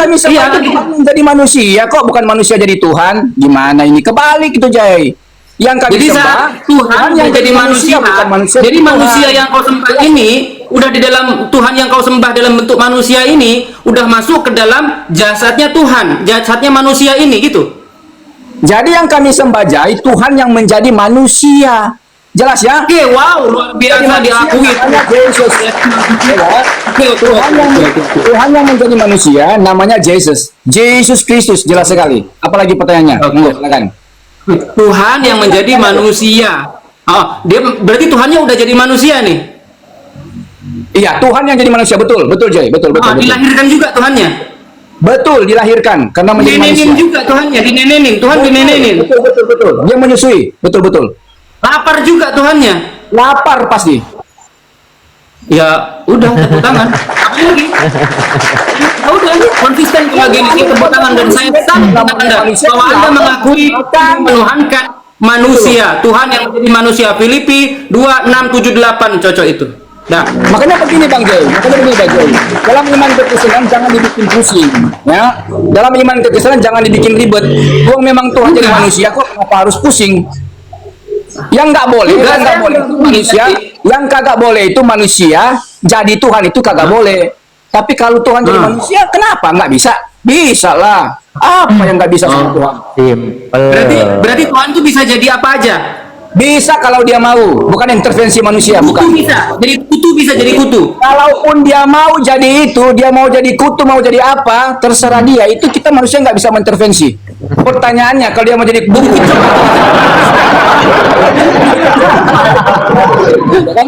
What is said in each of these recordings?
kami sembah itu Tuhan menjadi manusia kok, bukan manusia jadi Tuhan. Gimana ini? Kebalik itu, Jay. Yang kami Jadi sembah saat Tuhan yang jadi manusia, bukan manusia. jadi Tuhan. manusia yang kau sembah ini udah di dalam Tuhan yang kau sembah dalam bentuk manusia ini udah masuk ke dalam jasadnya Tuhan, jasadnya manusia ini gitu. Jadi yang kami sembah, Jay, Tuhan yang menjadi manusia. Jelas ya? Oke, wow, luar biasa diakui. Namanya Yesus. Tuhan yang menjadi manusia namanya Jesus. Yesus Kristus, jelas sekali. Apalagi pertanyaannya? Oke. Silakan. Tuhan yang menjadi manusia. Oh, dia berarti Tuhannya udah jadi manusia nih. Iya, Tuhan yang jadi manusia, betul, betul, Jay, betul, betul, betul. Dilahirkan juga Tuhannya. Betul, dilahirkan karena menjadi manusia. Dinenenin juga Tuhannya, dinenenin. Tuhan dinenenin. Betul, betul, betul. Dia menyusui, betul, betul. Lapar juga Tuhannya. Lapar pasti. Ya udah, tepuk tangan. Apa lagi? Ya udah, konsisten kalau gini sih, tepuk tangan. Dan saya sangat dengan Anda bahwa Anda mengakui menuhankan manusia. Tuhan yang menjadi manusia. Filipi 2:6-7-8 cocok itu. Nah, Makanya begini Bang Jay, dalam iman kekristenan jangan dibikin pusing, ya. Dalam iman kekristenan jangan dibikin ribet. Gua memang Tuhan jadi manusia kok, kenapa harus pusing? Yang nggak boleh, yang nggak boleh itu manusia, yang kagak boleh itu manusia jadi Tuhan itu kagak boleh. Tapi kalau Tuhan jadi manusia, kenapa nggak bisa? Bisa lah. Apa yang nggak bisa sama Tuhan? berarti Tuhan itu bisa jadi apa aja? Bisa kalau dia mau, bukan intervensi manusia, Kutu bukan. bisa, jadi kutu bisa jadi kutu. Kalaupun dia mau jadi itu, dia mau jadi kutu, mau jadi apa, terserah dia. Itu kita manusia nggak bisa mengintervensi. Pertanyaannya, kalau dia mau jadi kutu, kan?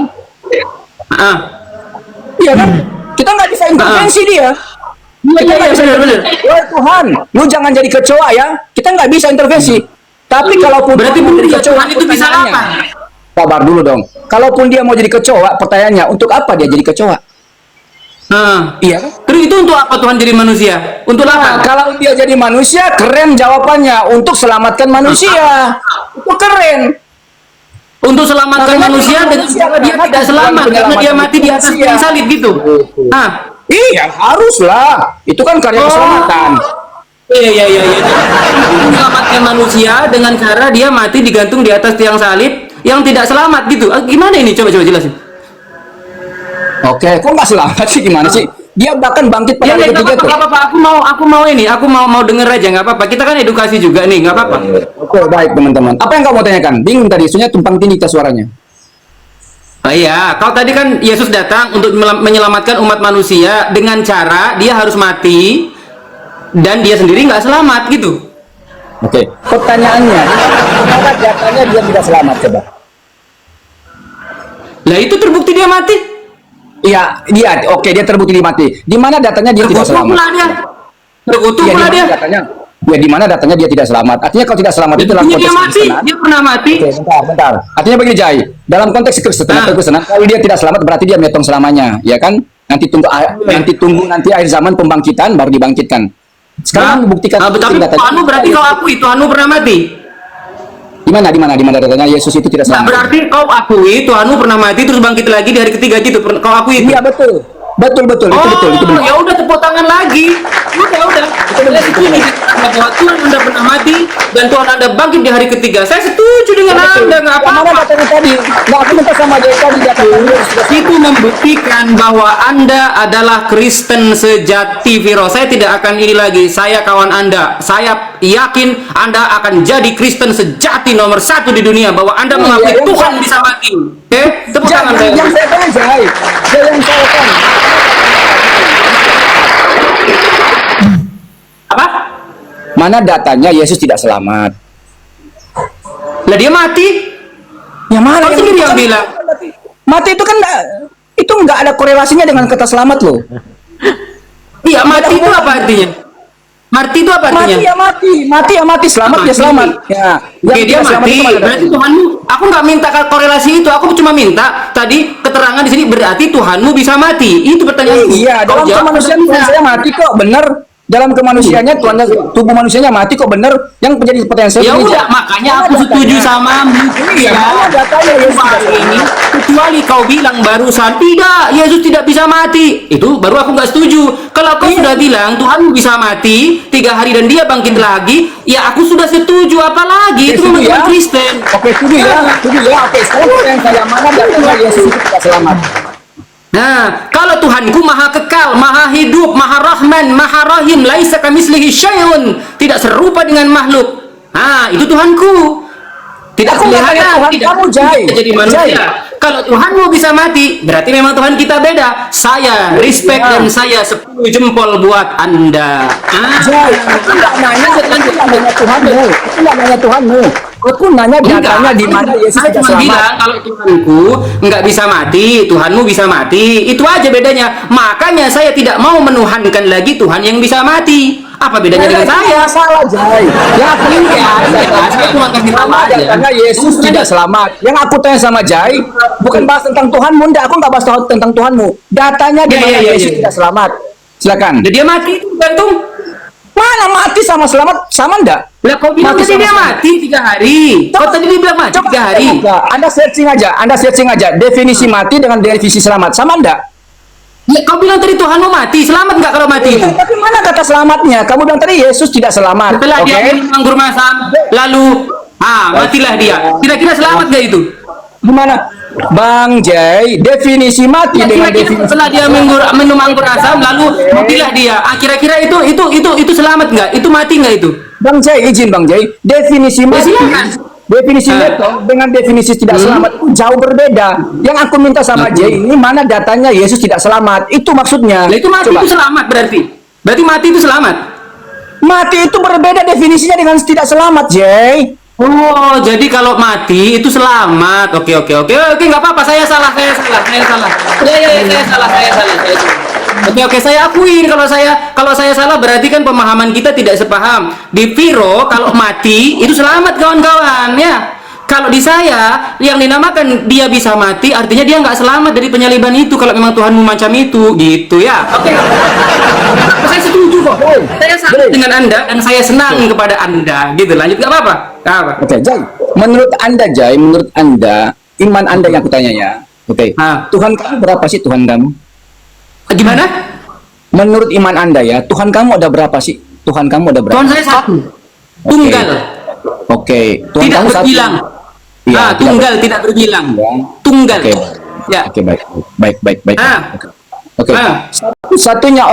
Ah, Iya kan? Kita nggak bisa intervensi dia. Kita nggak bisa benar. intervensi. Wah Tuhan, lu jangan jadi kecoa ya. Kita nggak bisa intervensi. Tapi kalaupun Berarti Tuhan mau jadi kecoa, Tuhan itu bisa pertanyaannya, apa? sabar dulu dong. Kalaupun dia mau jadi kecoa, pertanyaannya, untuk apa dia jadi kecoa? Nah, Iya kan? terus itu untuk apa Tuhan jadi manusia? Untuk Nah, apa? kalau dia jadi manusia, keren jawabannya. Untuk selamatkan manusia. Itu keren. Untuk selamatkan Makanya manusia dengan manusia cara dia karena tidak selamat Tuhan karena dia mati di atas manusia. kayu salib gitu. Nah, Iya, haruslah. Itu kan karya keselamatan. iya. Menyelamatkan manusia dengan cara dia mati digantung di atas tiang salib yang tidak selamat gitu. Gimana ini? Coba jelasin. Oke, kok nggak selamat sih? Gimana sih? Dia bahkan bangkit pada Ya, hari nggak ketiga tuh. apa-apa. Aku mau denger aja, nggak apa-apa. Kita kan edukasi juga nih, nggak apa-apa. Oke, baik teman-teman. Apa yang kamu mau tanyakan? Bingung tadi, soalnya tumpang tindih kita suaranya. Oh iya, kalau tadi kan Yesus datang untuk menyelamatkan umat manusia dengan cara dia harus mati dan dia sendiri nggak selamat gitu. Oke, pertanyaannya, kenapa datanya dia tidak selamat coba? Lah itu terbukti dia mati. Iya, oke, dia terbukti dia mati. Di mana datanya dia tidak Terkutuk selamat? pula dia. Terkutuk Iya, pula di dia. mana datanya? Ya, di mana datanya dia tidak selamat? Artinya kalau tidak selamat itu dalam Dia konteks mati, kekristenan. dia pernah mati. Oke, bentar. Artinya begini, Jai. Dalam konteks kekristenan, kalau dia tidak selamat berarti dia metong selamanya, ya kan? Nanti tunggu nanti akhir zaman pembangkitan baru dibangkitkan. Sekarang buktikan. Tapi Tuhanmu berarti kau akui Tuhanmu pernah mati. Di mana datanya Yesus itu tidak Nah, selamat? berarti kau akui Tuhanmu pernah mati terus bangkit lagi di hari ketiga gitu. Kau akui itu. Iya, betul. Betul, itu betul. Ya udah tepuk tangan lagi. Udah. Saya setuju bahwa Tuhan Anda pernah mati dan Tuhan Anda bangkit di hari ketiga. Saya setuju dengan Anda, nggak Mana apa-apa. datanya tadi? Nggak, aku minta sama dia tadi datanya. Itu membuktikan bahwa Anda adalah Kristen sejati, Viro. Saya tidak akan ini lagi. Saya kawan Anda. Saya yakin Anda akan jadi Kristen sejati nomor 1 di dunia. Bahwa Anda mengakui Tuhan bisa mati. Oke? Tepuk tangan saya. Yang saya tanya, Jai. Yang saya tanya. Apa? Mana datanya Yesus tidak selamat? Lah dia mati. Yang mana? Kau sendiri yang bilang. Mati itu kan itu nggak ada korelasinya dengan kata selamat loh. Iya, mati itu apa artinya? Mati itu apa artinya? Mati ya mati, selamat ya selamat. Ya, Oke, dia selamat mati. itu mana Berarti datanya? Tuhanmu, aku nggak minta korelasi itu. Aku cuma minta tadi keterangan di sini berarti Tuhanmu bisa mati. Itu pertanyaan. Iya, dalam kemanusiaan Tuhan saya mati kok, bener. dalam kemanusiaannya Tuhan, tubuh manusianya mati kok bener yang terjadi seperti yang saya Ya bilang. udah, makanya aku setuju sama Iya, mana datanya Yesus tidak ini. Kecuali kau bilang barusan tidak, Yesus tidak bisa mati, itu baru aku nggak setuju. Kalau kau sudah bilang Tuhan bisa mati 3 hari dan dia bangkit lagi, ya aku sudah setuju. Apalagi itu memang Tuhan Kristen. Oke, setuju ya. Oke, sekarang pertanyaan saya, mana datanya Yesus itu tidak selamat? Nah, kalau Tuhanku maha kekal, maha hidup, maha rahman, maha rahim, laisa kamislihi syai'un, tidak serupa dengan makhluk. Nah, itu Tuhanku. Tidak Aku nggak tanya kelihatan, Tuhan tidak kamu, Jai. jadi manusia. Jai. Kalau Tuhanmu bisa mati, berarti memang Tuhan kita beda. Saya respect Ya. dan saya 10 jempol buat Anda. Jai, aku nggak nanya Tuhanmu. Aku nggak nanya Tuhanmu. Aku nanya datanya di mana Yesus Saya tidak cuma selamat. bilang kalau Tuhanku nggak bisa mati, Tuhanmu bisa mati. Itu aja bedanya. Makanya saya tidak mau menuhankan lagi Tuhan yang bisa mati. Apa bedanya dengan saya? Salah, Jai. Yang aku Saya cuma kasih tahu aja. datanya Yesus tidak selamat. Yang aku tanya sama Jai, bukan bahas tentang Tuhanmu, enggak. Aku nggak bahas tentang Tuhanmu. Datanya di mana Yesus tidak selamat. Silakan. Jadi dia mati itu gantung. Mana mati sama selamat sama enggak? Lah kau bilang Mati tadi sama dia selamat. mati 3 hari. Kau tadi dia bilang mati 3 hari. Anda searching aja definisi mati dengan definisi selamat sama enggak? Ya, kau bilang tadi Tuhanmu mati, selamat nggak kalau mati itu? Tapi mana kata selamatnya? Kamu bilang tadi Yesus tidak selamat. Setelah Oke? dia minum anggur masam, lalu matilah dia. Kira-kira selamat nggak itu? Gimana? Bang Jai, definisi mati Ya, dengan kira-kira definisi setelah dia minum anggur asam, lalu matilah dia. Kira-kira itu selamat nggak? Itu mati nggak itu? Bang Jai, izin Bang Jai, definisi mati silakan. definisi neto dengan definisi tidak selamat itu jauh berbeda. Yang aku minta sama Jai ini mana datanya Yesus tidak selamat. Itu maksudnya. Lah itu mati Coba. itu selamat berarti. Berarti mati itu selamat. Mati itu berbeda definisinya dengan tidak selamat, Jai. Oh, jadi kalau mati itu selamat. Oke, nggak apa-apa. Saya salah. Ya, saya salah. Oke, saya akuin kalau saya salah berarti kan pemahaman kita tidak sepaham. Di Viro kalau mati itu selamat kawan-kawan ya. Kalau di saya yang dinamakan dia bisa mati artinya dia nggak selamat dari penyaliban itu kalau memang Tuhanmu macam itu gitu ya. Oke. Saya setuju kok. Saya salut dengan Anda dan saya senang kepada Anda. Gitu lanjut nggak apa-apa. Nggak apa. Oke, Jai. Menurut Anda, iman Anda yang aku tanya ya. Oke. Tuhan kamu berapa sih Tuhan kamu? Gimana? Menurut iman Anda ya, Tuhan kamu ada berapa sih? Tuhan kamu ada berapa? Tuhan saya satu. Tunggal. Oke. Tuhan Tidak kamu satu. berbilang. Iya, Tunggal tidak berbilang. Ya. Tunggal. Oke. Ya. Oke, baik. Oke. Ah. Satu-satunya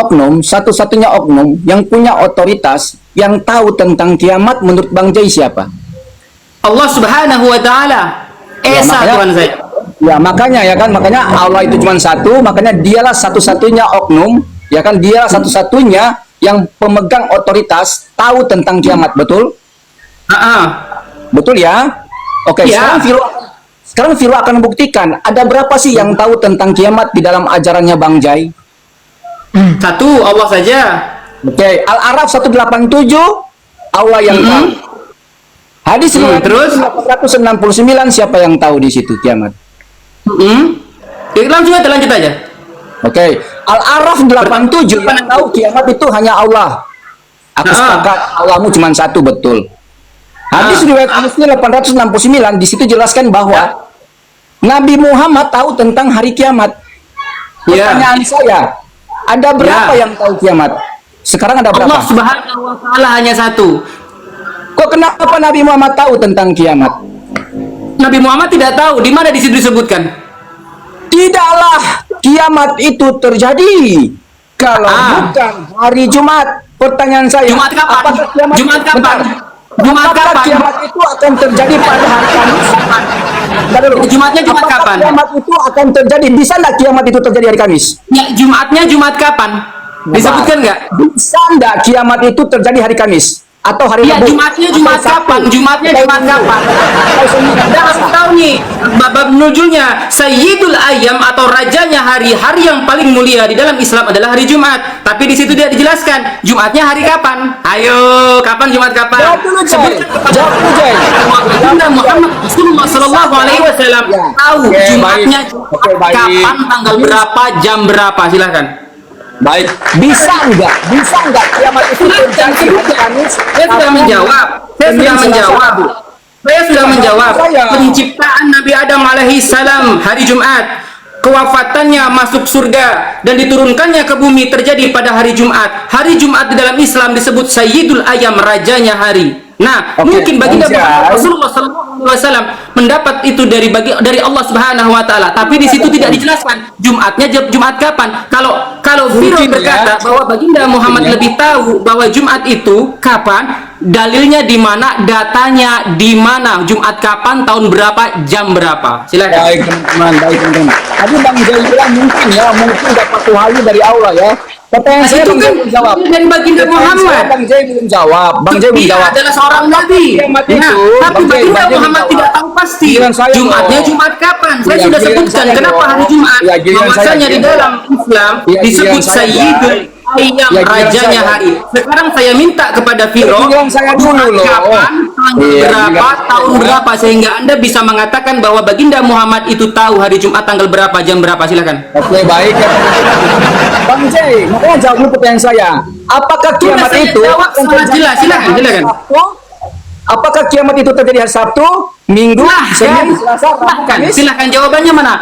oknum yang punya otoritas yang tahu tentang kiamat menurut Bang Jai siapa? Allah Subhanahu wa taala. Esa makanya- Tuhan saya. Ya, makanya Allah itu cuma satu, makanya dialah satu-satunya oknum, ya kan, dialah satu-satunya yang pemegang otoritas tahu tentang kiamat, betul? Betul ya? Oke, Ya. sekarang Viro akan membuktikan ada berapa sih yang tahu tentang kiamat di dalam ajarannya Bang Jai? Satu Allah saja. Oke, Al-Araf 187 Allah yang tahu. Hadis riwayat Terus? 869 siapa yang tahu di situ kiamat? Langsung aja lanjut aja. Oke, Al-Araf 87 yang tahu kiamat itu hanya Allah. Aku sepakat Allahmu cuma satu, betul. Hadis riwayat Muslim 869 di situ jelaskan bahwa Nabi Muhammad tahu tentang hari kiamat. Pertanyaan saya, ada berapa yang tahu kiamat? Sekarang ada berapa? Allah Subhanahu wa taala hanya satu. Kok kenapa Nabi Muhammad tahu tentang kiamat? Nabi Muhammad tidak tahu di mana di situ disebutkan. Tidaklah kiamat itu terjadi kalau bukan hari Jumat. Pertanyaan saya, Jumat kapan? apakah kiamat Jumat kapan? Bentar. Jumat Apakah kapan? kiamat itu akan terjadi pada hari Kamis? Bentar dulu. Jumatnya Jumat Apakah kapan? kiamat itu akan terjadi? Bisa nggak kiamat itu terjadi hari Kamis? Ya, Jumatnya Jumat kapan? Disebutkan nggak? Bisa nggak kiamat itu terjadi hari Kamis? Atau hari Ya, Rabu? Jumatnya Jumat Atau Sabtu? kapan? Jumatnya Jumat kapan? Anda harus tahu nih, bab nuzulnya Sayyidul Ayyam atau rajanya hari-hari yang paling mulia di dalam Islam adalah hari Jumat. Tapi di situ tidak dijelaskan Jumatnya hari kapan. Ayo, kapan Jumat kapan? Jawab dulu, Jai. Jawab dulu, Jai. Baginda Muhammad Rasulullah Sallallahu Alaihi Wasallam tahu Oke, Jumatnya baik. Oke, baik. kapan, tanggal berapa, jam berapa? Silahkan. Baik, bisa enggak kiamat itu terjadi hari Kamis? Saya sudah menjawab. Saya sudah menjawab. Penciptaan Nabi Adam alaihi salam hari Jumat, kewafatannya masuk surga dan diturunkannya ke bumi terjadi pada hari Jumat. Hari Jumat di dalam Islam disebut Sayyidul Ayyam, rajanya hari. Nah, mungkin baginda Rasulullah SAW mendapat itu dari Allah Subhanahu Wa Taala. Tapi di situ tidak dijelaskan Jumatnya Jumat kapan. Kalau Firo berkata bahwa baginda Muhammad lebih tahu bahwa Jumat itu kapan, dalilnya di mana, datanya di mana, Jumat kapan, tahun berapa, jam berapa. Silakan. Baik teman-teman. Tadi Bang Jai bilang mungkin dapat wahyu dari Allah ya. Pertanyaan saya Bang Jai belum jawab. Dari baginda Muhammad. Bang Jai belum jawab. Dia adalah seorang nabi. Tapi baginda Muhammad tidak tahu pasti Jumatnya Jumat kapan. Saya sudah sebutkan kenapa hari Jumat. Bahwasanya di dalam Islam disebut Sayyidul Ayyam, rajanya hari. Sekarang saya minta kepada Firo kapan, berapa, tahun berapa, sehingga Anda bisa mengatakan bahwa baginda Muhammad itu tahu hari Jumat tanggal berapa, jam berapa. Silakan. Oke, baik. Bang Jai, makanya jawab dulu pertanyaan saya. Apakah kiamat itu sangat jelas? Silakan. Apakah kiamat itu terjadi hari Sabtu, Minggu, Senin, Selasa, Rabu, Kamis? Silakan, jawabannya mana?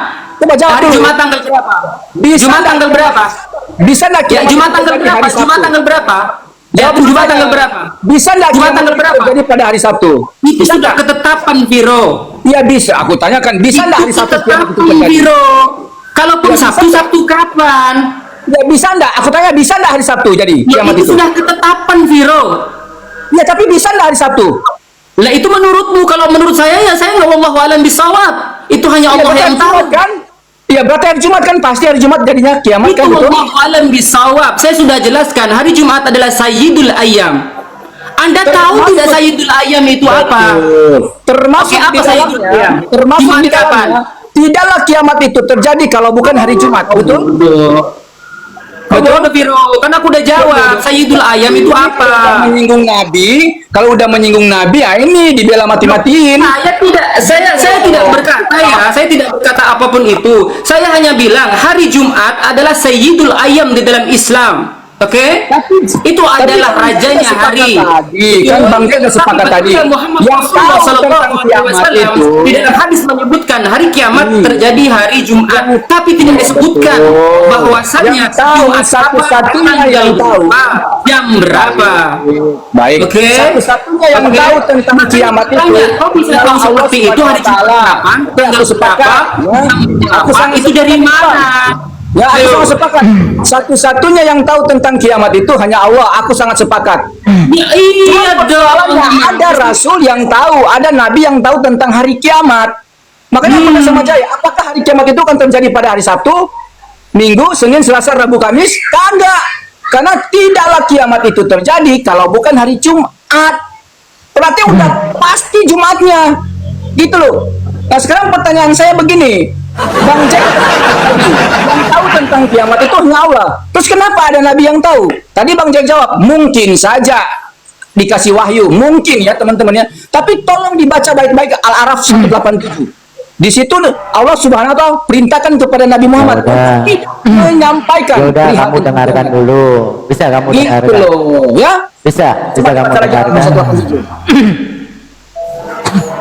Coba jawab hari dulu. Jumat tanggal berapa? Jumat tanggal berapa? Bisa enggak Ya, Jumat tanggal berapa? Jumat tanggal berapa? Ya, Jumat tanggal berapa? Bisa enggak Jumat tanggal berapa? Terjadi pada hari Sabtu? Itu sudah ketetapan, Viro. Iya bisa. Aku tanyakan, bisa enggak hari Sabtu kiamat itu terjadi? Viro. Kalaupun Sabtu kapan? Ya bisa enggak? Aku tanya bisa enggak hari Sabtu jadi kiamat itu? Sudah ketetapan, Viro. Ya tapi bisa enggak hari Sabtu? Lah itu menurutmu, kalau menurut saya ya saya nggak, wallahu alam bisawab. Itu hanya Allah yang tahu. Kan? Iya berarti hari Jumat kan pasti hari Jumat jadinya kiamat kan, betul? Wallahu alam bisawab. Saya sudah jelaskan hari Jumat adalah Sayyidul Ayyam. Anda tahu tidak Sayyidul Ayyam itu apa? Termasuk apa Sayyidul Ayyam? Termasuk di dalamnya. Tidaklah kiamat itu terjadi kalau bukan hari Jumat, betul? Betul, Viro. Kan aku udah jawab. Sayyidul Ayyam itu apa? Menyinggung Nabi. Kalau udah menyinggung Nabi, ya ini dibela mati-matiin. Saya tidak berkata ya. Saya tidak berkata apapun itu. Saya hanya bilang hari Jumat adalah Sayyidul Ayyam di dalam Islam. Oke? Itu adalah rajanya hari. Kan Bang Jai sudah sepakat tadi. Yang Sallallahu Alaihi Wasallam di dalam hadis menyebutkan hari kiamat terjadi hari Jumat, tapi tidak disebutkan bahwasanya Jumat satu-satunya yang tahu jam berapa. Baik. Oke. Satu-satunya yang tahu tentang kiamat itu. Kau bisa tahu seperti itu hari Jumat kapan? Tanggal berapa? Aku itu dari mana? Ya, aku sangat sepakat. Satu-satunya yang tahu tentang kiamat itu hanya Allah. Aku sangat sepakat. Ya, iya dong. Ada rasul yang tahu, ada nabi yang tahu tentang hari kiamat. Makanya aku sama Jaya, apakah hari kiamat itu akan terjadi pada hari Sabtu, Minggu, Senin, Selasa, Rabu, Kamis? Kagak. Karena tidaklah kiamat itu terjadi kalau bukan hari Jumat. Berarti udah pasti Jumatnya. Gitu loh. Nah, sekarang pertanyaan saya begini. Bang Jack yang tahu tentang kiamat itu hanya Allah. Terus kenapa ada nabi yang tahu? Tadi Bang Jack jawab, mungkin saja dikasih wahyu, mungkin ya teman-teman ya. Tapi tolong dibaca baik-baik Al-Araf 187. Di situ Allah Subhanahu wa taala perintahkan kepada Nabi Muhammad menyampaikan. Yaudah, kamu dengarkan dulu. Bisa kamu dengarkan? Itu loh, ya. Bisa kamu dengarkan.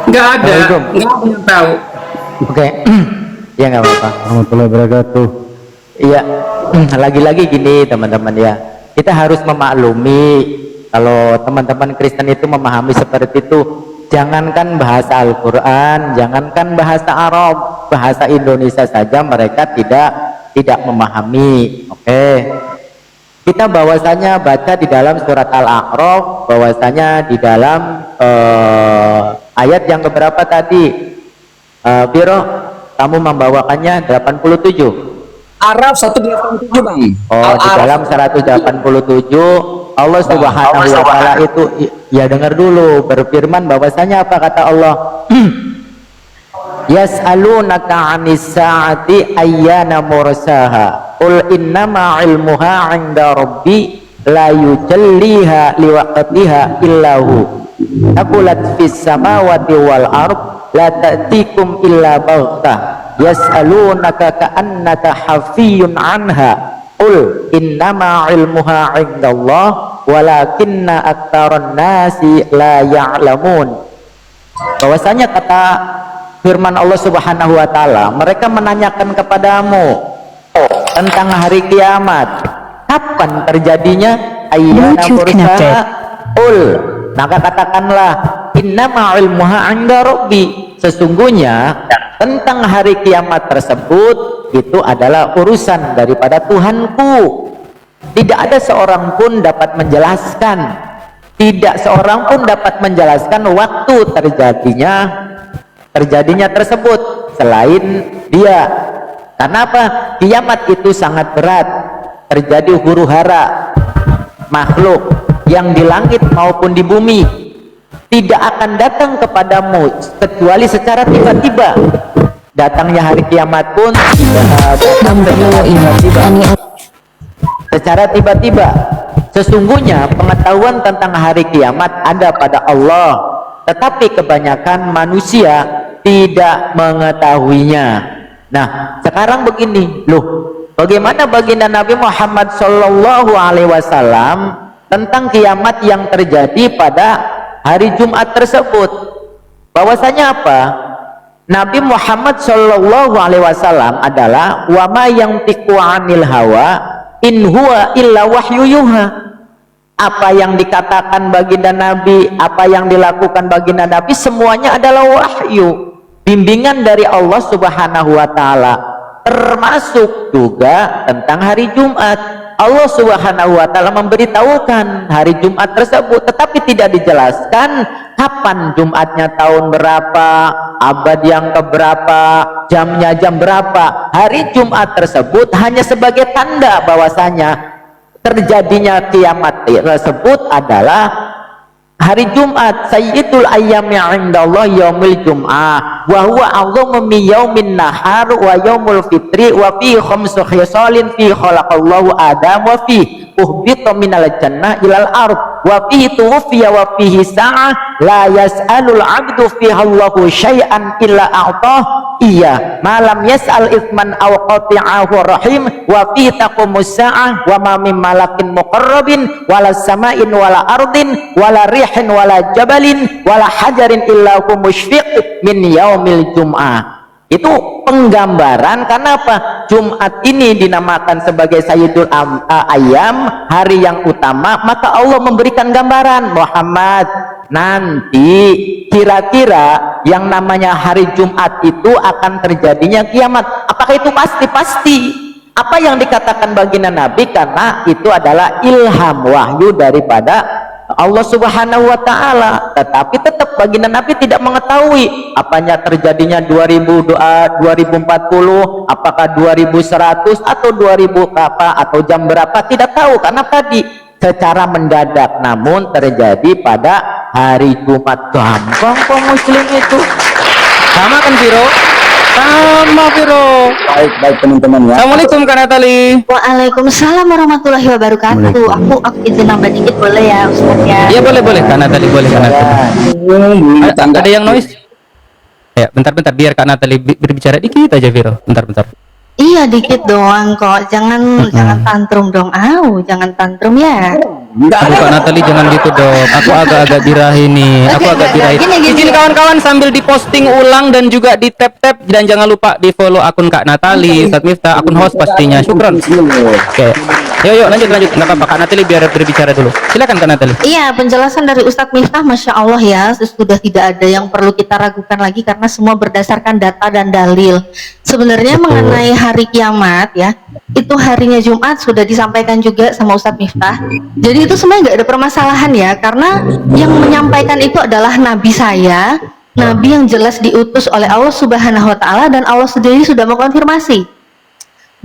Nggak ada yang tahu. Oke. Ya nggak apa-apa. Warahmatullahi wabarakatuh. Iya, lagi-lagi gini teman-teman ya. Kita harus memaklumi kalau teman-teman Kristen itu memahami seperti itu. Jangankan bahasa Al-Quran, jangankan bahasa Arab, bahasa Indonesia saja mereka tidak memahami. Oke. Kita bahwasanya baca di dalam surat Al-A'raf, bahwasanya di dalam ayat yang keberapa tadi? Biro, kamu membawakannya 87. Araf 187 Bang. Oh, di dalam 187 Allah Subhanahu wa taala itu ya dengar dulu berfirman bahwasanya apa kata Allah? Yas'alunaka 'anis sa'ati ayyana mursaha. Qul innama 'ilmuha 'inda rabbi la yujalliha liwaqtiha illahu. Taqulat fis samawati wal ard la ta'tikum illa baghtah. Yas'alunaka ka'annaka hafiyun anha Qul innama ilmuha 'indallah walakinna aktsaran nasi la ya'lamun. Bahwasanya kata firman Allah Subhanahu wa taala, mereka menanyakan kepadamu tentang hari kiamat, kapan terjadinya? Ayyana mursaha? Qul, maka katakanlah, innama ilmuha 'inda rabbi, sesungguhnya tentang hari kiamat tersebut itu adalah urusan daripada Tuhanku. Tidak ada seorang pun dapat menjelaskan, tidak seorang pun dapat menjelaskan waktu terjadinya tersebut selain Dia. Kenapa? Kiamat itu sangat berat, terjadi huru-hara. Makhluk yang di langit maupun di bumi tidak akan datang kepadamu kecuali secara tiba-tiba. Datangnya hari kiamat pun secara tiba-tiba. Sesungguhnya pengetahuan tentang hari kiamat ada pada Allah, tetapi kebanyakan manusia tidak mengetahuinya. Nah, sekarang begini, loh, bagaimana baginda Nabi Muhammad Shallallahu Alaihi Wasallam tentang kiamat yang terjadi pada hari Jumat tersebut? Bahwasanya apa? Nabi Muhammad Shallallahu Alaihi Wasallam adalah wama yang tiku anil hawa in huwa illa wahyu yuha. Apa yang dikatakan baginda Nabi, apa yang dilakukan baginda Nabi, semuanya adalah wahyu, bimbingan dari Allah Subhanahu wa taala, termasuk juga tentang hari Jumat. Allah Subhanahu wa taala memberitahukan hari Jumat tersebut, tetapi tidak dijelaskan kapan Jumatnya, tahun berapa, abad yang keberapa, jamnya jam berapa. Hari Jumat tersebut hanya sebagai tanda bahwasanya terjadinya kiamat tersebut adalah hari Jumat. Sayyidul ayyami 'indallah yaumil jum'ah wa huwa 'azzamu min yaumin nahar wa yaumul fitri wa fi khamsu khisalin fi khalaqallahu adam wa fi uhbita minal jannah ilal ard wa fihi tuwfiya wa fihi sa'ah la yas'alul 'abdu fiha Allahu syai'an illa a'tah iya malam yas'al ithman aw qati'ahu rahim wa fihi taqumus sa'ah wa ma min malakin muqarrabin wala sama'in wala ardin wala rihin wala jabalin wala hajarin illa hu musyfiq min yaumil jum'ah. Itu penggambaran. Kenapa Jumat ini dinamakan sebagai Sayyidul Ayyam, hari yang utama? Maka Allah memberikan gambaran, Muhammad, nanti kira-kira yang namanya hari Jumat itu akan terjadinya kiamat. Apakah itu pasti? Apa yang dikatakan baginda Nabi, karena itu adalah ilham, wahyu daripada Allah Subhanahu wa taala, tetapi tetap baginda Nabi tidak mengetahui apanya terjadinya 2040, apakah 2100 atau 2000 apa atau jam berapa, tidak tahu, karena tadi secara mendadak, namun terjadi pada hari Jumat. Gampang kok muslim itu. Sama kan Viro? Sama Viro. Baik teman-teman ya. Assalamualaikum Kak Natali. Waalaikumsalam warahmatullahi wabarakatuh. Aku izin nambah dikit boleh ya Ustaz ya? Iya boleh Kak Natali, boleh Kak Natali. Ada yang noise? Ya bentar biar Kak Natali berbicara dikit aja Viro. Bentar. Iya dikit doang kok. Jangan tantrum dong. Jangan tantrum ya. Aduh Kak Natali jangan gitu dong. Aku agak-agak birahi nih. Gini. Izin kawan-kawan sambil diposting ulang dan juga di tap-tap, dan jangan lupa di follow akun Kak Natali, Ustadz Miftah, akun host pastinya. Syukron. Oke. Yuk lanjut. Nggak apa-apa Kak Natali biar berbicara dulu. Silakan Kak Natali. Iya, penjelasan dari Ustadz Miftah, Masya Allah ya, sudah tidak ada yang perlu kita ragukan lagi karena semua berdasarkan data dan dalil. Sebenarnya mengenai hari kiamat ya, itu harinya Jumat sudah disampaikan juga sama Ustadz Miftah. Jadi itu sebenarnya nggak ada permasalahan ya, karena yang menyampaikan itu adalah Nabi saya, Nabi yang jelas diutus oleh Allah Subhanahu Wa Taala, dan Allah sendiri sudah mengkonfirmasi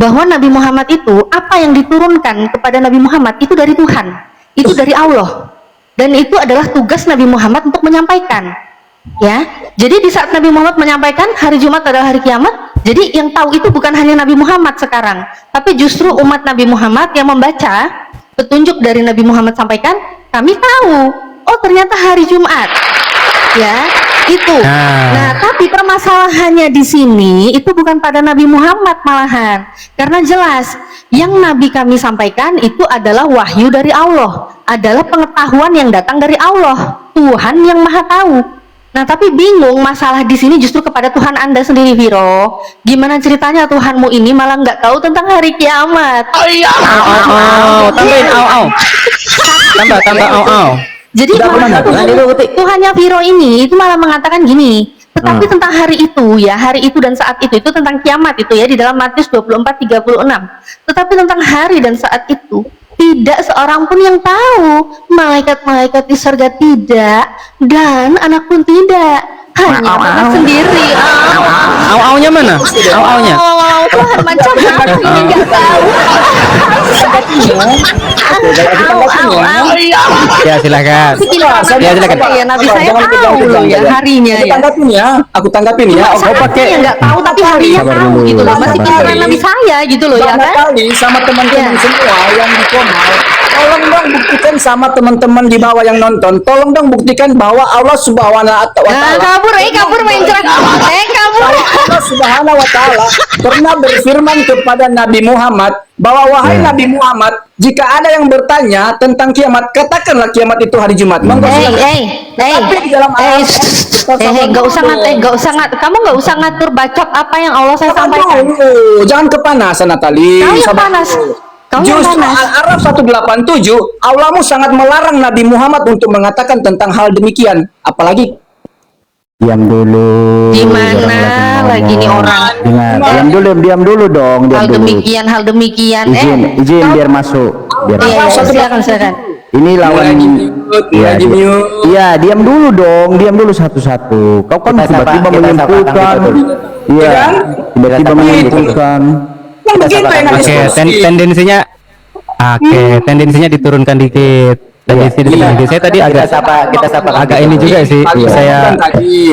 bahwa Nabi Muhammad itu, apa yang diturunkan kepada Nabi Muhammad itu dari Tuhan, itu dari Allah, dan itu adalah tugas Nabi Muhammad untuk menyampaikan ya. Jadi di saat Nabi Muhammad menyampaikan hari Jumat adalah hari kiamat, jadi yang tahu itu bukan hanya Nabi Muhammad sekarang, tapi justru umat Nabi Muhammad yang membaca petunjuk dari Nabi Muhammad sampaikan, kami tahu, oh ternyata hari Jumat ya. Itu. Nah, tapi permasalahannya di sini itu bukan pada Nabi Muhammad malahan. Karena jelas yang Nabi kami sampaikan itu adalah wahyu dari Allah, adalah pengetahuan yang datang dari Allah, Tuhan yang Maha Tahu. Nah, tapi bingung masalah di sini justru kepada Tuhan Anda sendiri, Viro. Gimana ceritanya Tuhanmu ini malah nggak tahu tentang hari kiamat? Tambahin tambah Jadi malah Tuhannya Viro ini itu malah mengatakan gini. Tetapi tentang hari itu ya, hari itu dan saat itu tentang kiamat itu ya di dalam Matius 24:36. Tetapi tentang hari dan saat itu tidak seorang pun yang tahu, malaikat-malaikat di surga tidak, dan anak pun tidak, hanya Tuhan sendiri. Au-aunya mana? Au-aunya. Tuhan macam apa ini nggak tahu. Ya silakan. Ya silakan. Ya Nabi saya tahu loh ya harinya ya. Aku tanggapin ya. Aku pakai nggak tahu tapi harinya tahu gitu loh. Masih pikiran Nabi saya gitu loh ya Banyak kan. kali sama teman-teman semua yang di Komal, tolong dong buktikan sama teman-teman di bawah yang nonton, tolong dong buktikan bahwa Allah Subhanahu wa Ta'ala Kabur main cerak. Kabur. Allah Subhanahu wa Ta'ala pernah berfirman kepada Nabi Muhammad bahwa wahai Nabi Muhammad, jika ada yang bertanya tentang kiamat, katakanlah kiamat itu hari Jumat. Monggo silakan. Tapi di dalam nggak usah kamu nggak usah ngatur bacot apa yang Allah saya sampaikan. Jangan kepanasan Natali. Kau yang panas. Kau yang Justru panas. Al-Araf 187, Allahmu sangat melarang Nabi Muhammad untuk mengatakan tentang hal demikian. Apalagi Diam dulu. Gimana lagi nih orang? Diam dulu dong. Hal demikian. Izin biar masuk. Iya, silakan. Ini lawan. Iya, diam dulu dong. Diam dulu satu-satu. Kau kan tiba-tiba menyimpulkan. Iya, tiba-tiba menyimpulkan. Tendensinya tendensinya diturunkan dikit. Saya tadi agak kita sapa agak ini juga sih. Saya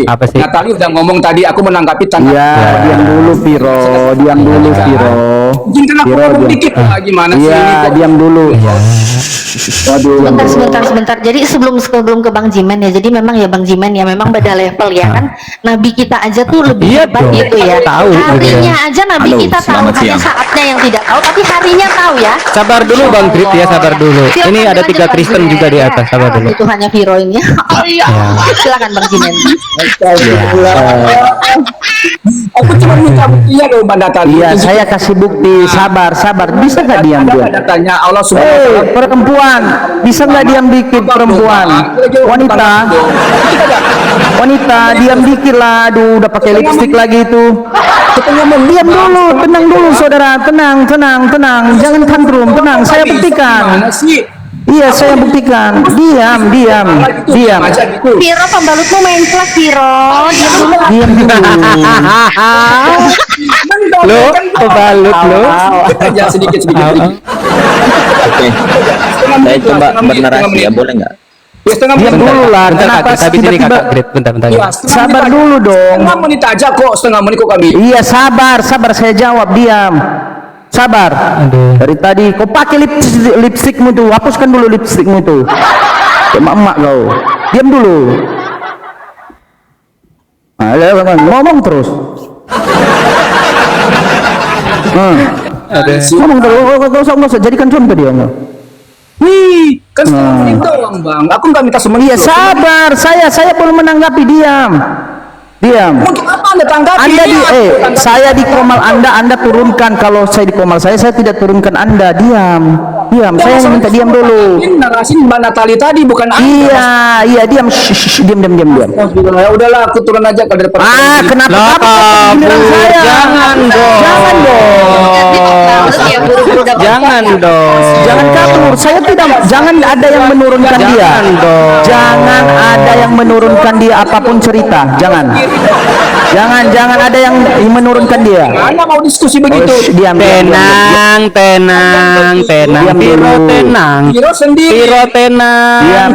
apa sih? Natali udah ngomong tadi, aku menanggapi tanggapan. Iya, diam dulu Viro. Mungkin aku ngomong dikit gimana sih? Iya, diam dulu. Sebentar. Jadi sebelum ke Bang Jimen ya. Jadi memang ya Bang Jimen ya memang beda level ya kan. Nabi kita aja tuh lebih hebat gitu ya. Harinya aja Nabi kita tahu, hanya saatnya yang tidak tahu, tapi harinya tahu ya. Sabar dulu Bang Grit ya, sabar dulu. Ini ada 3 Kristen juga di atas, sabar dulu. Itu hanya Viro ini. Silakan Bang Jimen. Aku cuma minta buktinya loh Mbak Natali. Iya, saya kasih bukti. Sabar. Bisa nggak diam? Tanya Allah Subhanahu wa Ta'ala. Perempuan, bisa nggak diam dikit perempuan? Wanita, diam dikit lah. Aduh, udah pakai lipstik lagi itu. Diam dulu, tenang dulu saudara, tenang. Jangan tantrum, tenang. Saya buktikan. Iya, saya buktikan. Diam. Viro, pembalutmu main plak Viro. Diam dulu. Lo, pembalut lo. Aja sedikit. Oke, saya coba bernarasi ya, boleh nggak? Ya, setengah Diam menit. dulu lah. Bentar, Kenapa tapi sini tiba-tiba? Kakak Grit, bentar. Ya, Sabar dulu dong. Setengah menit aja kok, setengah menit kok kami. Iya, sabar. Saya jawab. Diam. Sabar. Aduh. Dari tadi kau pakai lipstikmu tuh, hapuskan dulu lipstikmu tuh. Emak kau. Diam dulu. Ngomong terus. Ngomong terus. Nggak usah jadikan contoh dia. Nih, kan setengah menit doang Bang. Aku nggak minta semenit. Iya, sabar. Saya belum menanggapi. Diam. Untuk apa Anda tanggapi? Saya di komal Anda turunkan. Kalau saya di komal saya tidak turunkan Anda. Diam. Saya minta diam dulu. Narasi Mbak Natali tadi bukan Anda. Iya, diam. Diam. Ya udahlah, aku turun aja kalau daripada. Kenapa giliran saya? Jangan dong. Jangan kabur. Saya tidak. Jangan ada yang menurunkan dia. Jangan ada yang menurunkan dia apapun cerita. Jangan ada yang menurunkan dia. Anda mau diskusi begitu? Diam. Tenang. Viro tenang. Viro sendiri. Viro tenang.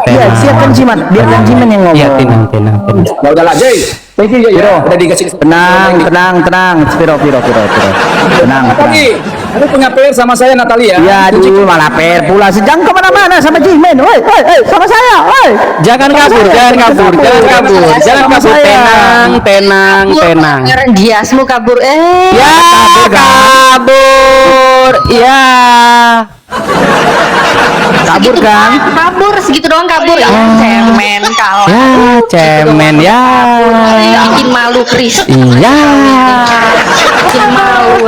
Iya, siapkan jimat. Biarkan jimat yang ngomong. Iya, tenang. Ya udahlah, Jay. Thank you ya. Udah dikasih Tenang. Viro. Tenang. tadi. Kamu punya PR sama saya Natalia. Ya aduh malah per pula sejang kemana-mana sama Jimin. Woi, sama saya. Woi. Jangan kabur, jangan kabur, jangan kabur, jangan kabur. Tenang, tenang, tenang. Pangeran Diasmu kabur. Ya, kabur. Ya. Kabur kan? Kabur segitu doang kabur ya. Cemen kalah. Ya, cemen ya. Bikin malu Chris. Iya. Bikin malu.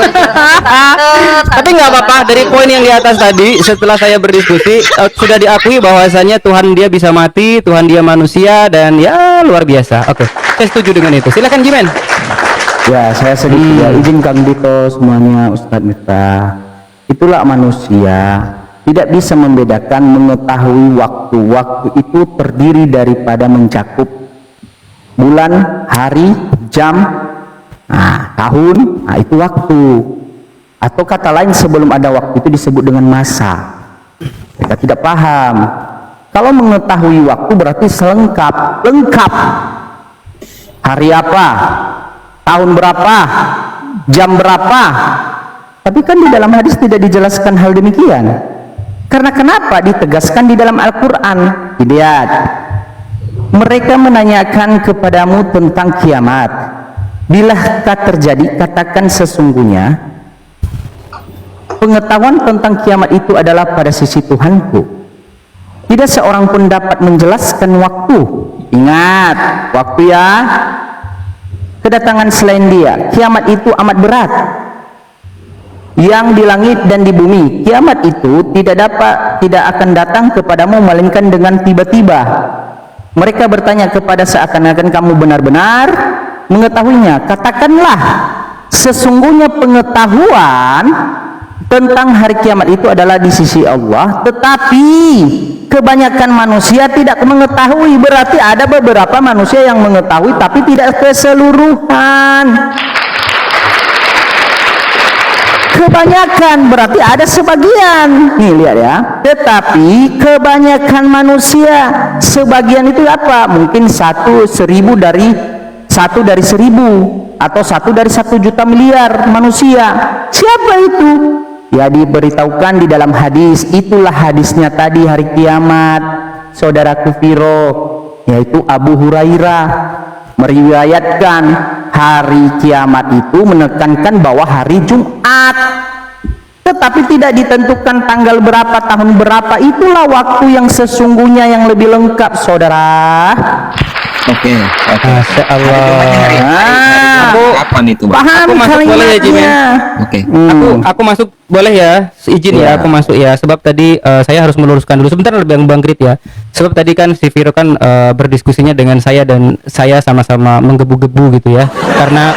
Tapi nggak apa-apa, dari poin yang di atas tadi setelah saya berdiskusi sudah diakui bahwasanya Tuhan dia bisa mati, Tuhan dia manusia, dan ya luar biasa. Oke, saya setuju dengan itu. Silakan Jimen. Ya, saya sedikit ya izin Kang Dito semuanya Ustadz Miftah. Itulah manusia tidak bisa membedakan mengetahui waktu. Waktu itu terdiri daripada mencakup bulan, hari, jam, tahun, itu waktu. Atau kata lain sebelum ada waktu itu disebut dengan masa. Kita tidak paham. Kalau mengetahui waktu berarti selengkap, lengkap. Hari apa? Tahun berapa? Jam berapa? Tapi kan di dalam hadis tidak dijelaskan hal demikian. Karena kenapa ditegaskan di dalam Al-Quran? Lihat, mereka menanyakan kepadamu tentang kiamat. Bilakah terjadi? Katakan sesungguhnya pengetahuan tentang kiamat itu adalah pada sisi Tuhanku. Tidak seorang pun dapat menjelaskan waktu. Ingat, waktu ya. Kedatangan selain dia. Kiamat itu amat berat. Yang di langit dan di bumi, kiamat itu tidak akan datang kepadamu melainkan dengan tiba-tiba. Mereka bertanya kepada seakan-akan kamu benar-benar mengetahuinya. Katakanlah, sesungguhnya pengetahuan tentang hari kiamat itu adalah di sisi Allah, tetapi kebanyakan manusia tidak mengetahui. Berarti ada beberapa manusia yang mengetahui tapi tidak keseluruhan. Kebanyakan berarti ada sebagian. Nih lihat ya. Tetapi kebanyakan manusia, sebagian itu apa? Mungkin satu dari 1 dari 1000 atau 1 dari 1 juta miliar manusia. Siapa itu? Ya diberitahukan di dalam hadis. Itulah hadisnya tadi hari kiamat, saudaraku Viro, yaitu Abu Hurairah meriwayatkan hari kiamat itu menekankan bahwa hari Jumat, tetapi tidak ditentukan tanggal berapa, tahun berapa. Itulah waktu yang sesungguhnya yang lebih lengkap, saudara. Oke. Masya Allah. Kapan itu, Bang? Aku masuk boleh ya, Jimen? Oke. Aku masuk boleh ya, izin ya aku masuk ya. Sebab tadi saya harus meluruskan dulu sebentar Bang Krit ya. Sebab tadi kan si Viro kan berdiskusinya dengan saya dan saya sama-sama menggebu-gebu gitu ya. Karena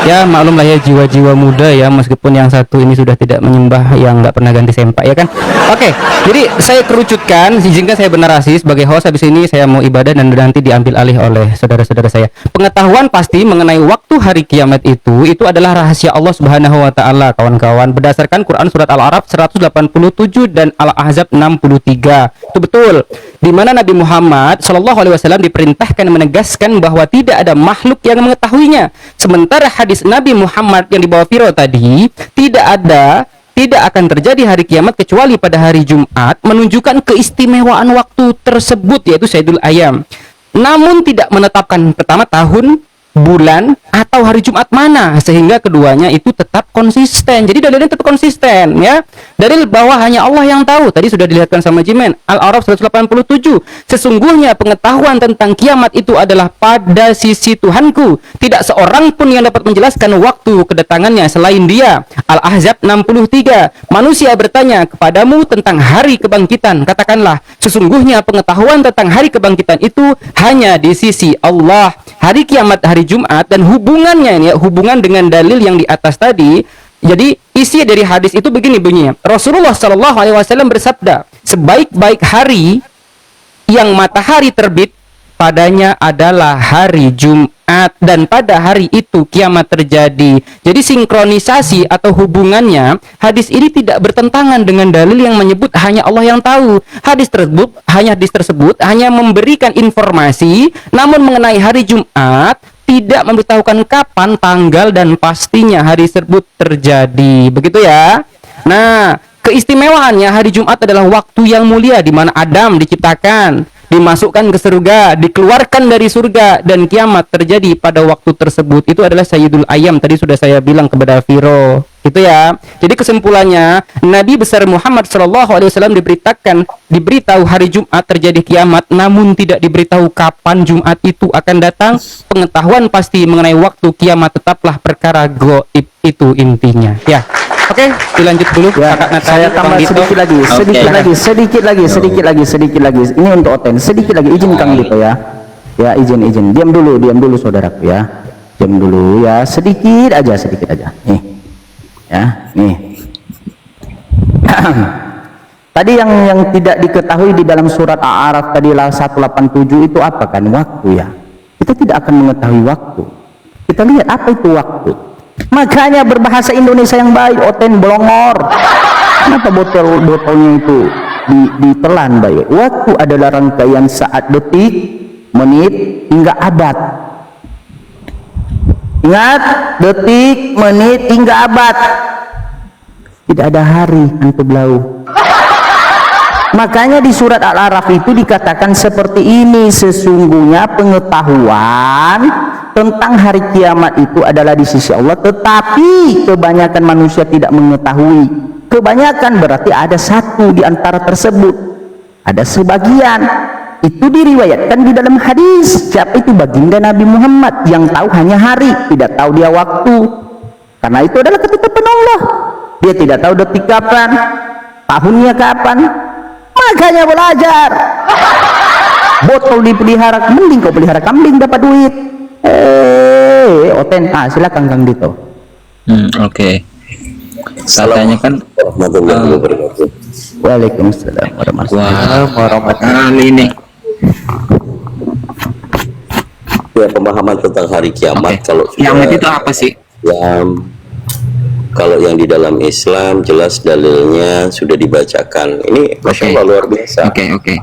ya maklum lah ya jiwa-jiwa muda ya, meskipun yang satu ini sudah tidak menyembah yang nggak pernah ganti sempak ya kan. Oke, jadi saya kerucutkan, izinkan saya bernarasi sebagai host. Habis ini saya mau ibadah dan nanti diambil alih oleh saudara-saudara saya. Pengetahuan pasti mengenai waktu hari kiamat itu adalah rahasia Allah Subhanahu wa taala, kawan-kawan, berdasarkan Quran surat Al-A'raf 187 dan Al-Ahzab 63. Itu betul. Di mana Nabi Muhammad sallallahu alaihi wasallam diperintahkan menegaskan bahwa tidak ada makhluk yang mengetahuinya. Sementara hadis Nabi Muhammad yang dibawa Viro tadi, tidak akan terjadi hari kiamat kecuali pada hari Jumat, menunjukkan keistimewaan waktu tersebut, yaitu Sayyidul Ayam. Namun tidak menetapkan pertama tahun, bulan, atau hari Jumat mana, sehingga keduanya itu tetap konsisten. Jadi dalilnya tetap konsisten ya. Dalil bahwa hanya Allah yang tahu. Tadi sudah dilihatkan sama Jimen. Al-A'raf 187. Sesungguhnya pengetahuan tentang kiamat itu adalah pada sisi Tuhanku. Tidak seorang pun yang dapat menjelaskan waktu kedatangannya selain Dia. Al-Ahzab 63. Manusia bertanya kepadamu tentang hari kebangkitan. Katakanlah, sesungguhnya pengetahuan tentang hari kebangkitan itu hanya di sisi Allah. Hari kiamat, hari Jumat, dan hubungannya ini ya, hubungan dengan dalil yang di atas tadi. Jadi isi dari hadis itu begini bunyinya. Rasulullah Shallallahu Alaihi Wasallam bersabda, sebaik-baik hari yang matahari terbit padanya adalah hari Jumat, dan pada hari itu kiamat terjadi. Jadi sinkronisasi atau hubungannya hadis ini tidak bertentangan dengan dalil yang menyebut hanya Allah yang tahu. Hadis tersebut hanya memberikan informasi, namun mengenai hari Jumat tidak memberitahukan kapan, tanggal, dan pastinya hari tersebut terjadi. Begitu ya. Nah, keistimewaannya hari Jumat adalah waktu yang mulia di mana Adam diciptakan, dimasukkan ke surga, dikeluarkan dari surga, dan kiamat terjadi pada waktu tersebut. Itu adalah Sayyidul Ayyam, tadi sudah saya bilang kepada Viro. Itu ya. Jadi kesimpulannya, Nabi besar Muhammad SAW diberitahu hari Jumat terjadi kiamat, namun tidak diberitahu kapan Jumat itu akan datang. Pengetahuan pasti mengenai waktu kiamat tetaplah perkara gaib, itu intinya. Ya. Oke, dilanjut dulu. Ya, Kakak Natali, saya tambah Bang Dito. sedikit lagi, sedikit lagi. Ini untuk Oten, sedikit lagi, izin Kang Dito ya. Ya, izin. Diam dulu saudaraku ya. Diam dulu ya, sedikit aja. Nih. Ya, nih. Tadi yang tidak diketahui di dalam surat Al-A'raf tadi 187 itu apa kan? Waktu ya. Kita tidak akan mengetahui waktu. Kita lihat apa itu waktu. Makanya berbahasa Indonesia yang baik, Oten Blongor. Kenapa botolnya itu ditelan baik? Waktu adalah rangkaian saat, detik, menit, hingga abad. Ingat, detik, menit, hingga abad. Tidak ada hari antum blau. Makanya di surat Al-A'raf itu dikatakan seperti ini, sesungguhnya pengetahuan tentang hari kiamat itu adalah di sisi Allah, tetapi kebanyakan manusia tidak mengetahui. Kebanyakan berarti ada satu di antara tersebut, ada sebagian. Itu diriwayatkan di dalam hadis. Siapa itu? Baginda Nabi Muhammad, yang tahu hanya hari, tidak tahu dia waktu. Karena itu adalah ketetapan Allah. Dia tidak tahu detik kapan, tahunnya kapan. Makanya belajar. Botol dipelihara, mending kau pelihara kambing dapat duit. Oten, silakan Kang Dito. Oke. Katanya kan Waalaikumsalam warahmatullahi wabarakatuh. ini Ya, pemahaman tentang hari kiamat. Kalau kiamat itu apa sih? Kalau yang di dalam Islam jelas dalilnya sudah dibacakan. Ini Masya Allah luar biasa. Oke.